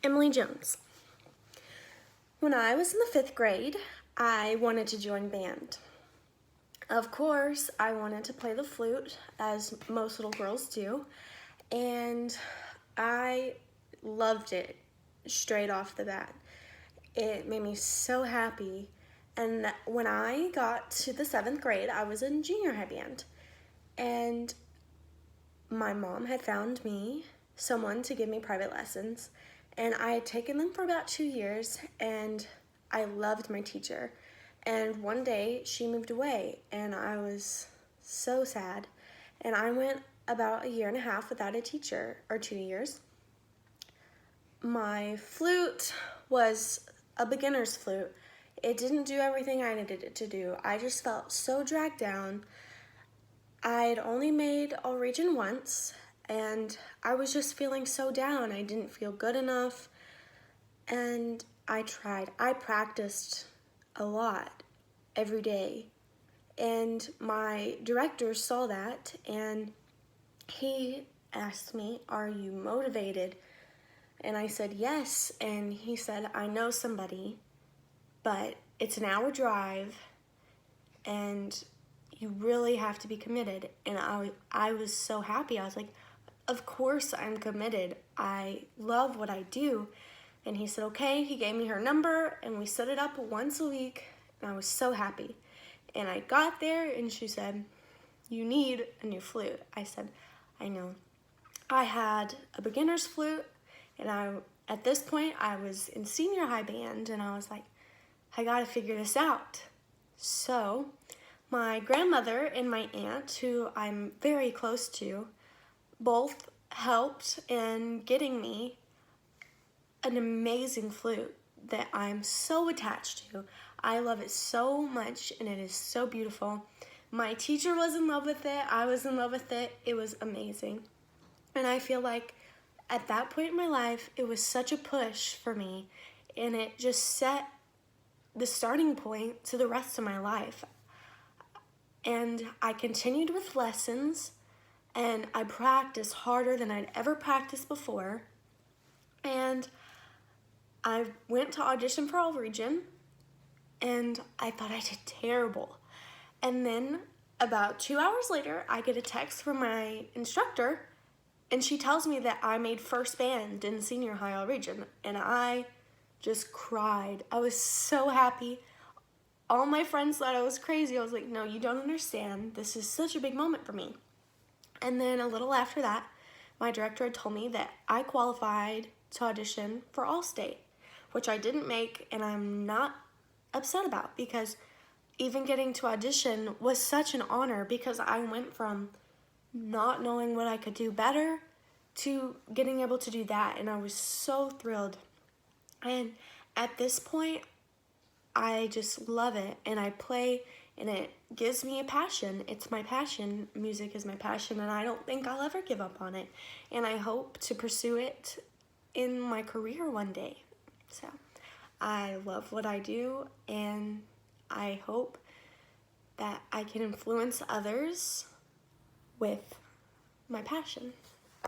Emily Jones. When I was in the 5th grade, I wanted to join band. Of course, I wanted to play the flute, as most little girls do, and I loved it straight off the bat. It made me so happy, and when I got to the 7th grade, I was in junior high band, and my mom had found me someone to give me private lessons, and I had taken them for about 2 years, and I loved my teacher. And one day she moved away, and I was so sad. And I went about 1.5 years without a teacher, or 2 years. My flute was a beginner's flute. It didn't do everything I needed it to do. I just felt so dragged down. I'd only made All Region once, and I was just feeling so down. I didn't feel good enough, and I tried. I practiced a lot every day, and my director saw that, and he asked me, "Are you motivated?" And I said yes, and he said, "I know somebody, but it's an hour drive, and you really have to be committed." And I was so happy. I was like, of course I'm committed. I love what I do. And he said, okay. He gave me her number, and we set it up once a week, and I was so happy. And I got there, and she said, "You need a new flute." I said, "I know." I had a beginner's flute, and at this point I was in senior high band, and I was like, I gotta figure this out. So my grandmother and my aunt, who I'm very close to, both helped in getting me an amazing flute that I'm so attached to. I love it so much, and it is so beautiful. My teacher was in love with it. I was in love with it. It was amazing. And I feel like at that point in my life, it was such a push for me, and it just set the starting point to the rest of my life. And I continued with lessons, and I practiced harder than I'd ever practiced before. And I went to audition for All Region, and I thought I did terrible. And then about 2 hours later, I get a text from my instructor, and she tells me that I made first band in senior high All Region, and I just cried. I was so happy. All my friends thought I was crazy. I was like, no, you don't understand. This is such a big moment for me. And then a little after that, my director had told me that I qualified to audition for Allstate, which I didn't make, and I'm not upset about, because even getting to audition was such an honor, because I went from not knowing what I could do better to getting able to do that, and I was so thrilled. And at this point, I just love it, and I play, and it gives me a passion. It's my passion. Music is my passion, and I don't think I'll ever give up on it. And I hope to pursue it in my career one day. So I love what I do, and I hope that I can influence others with my passion.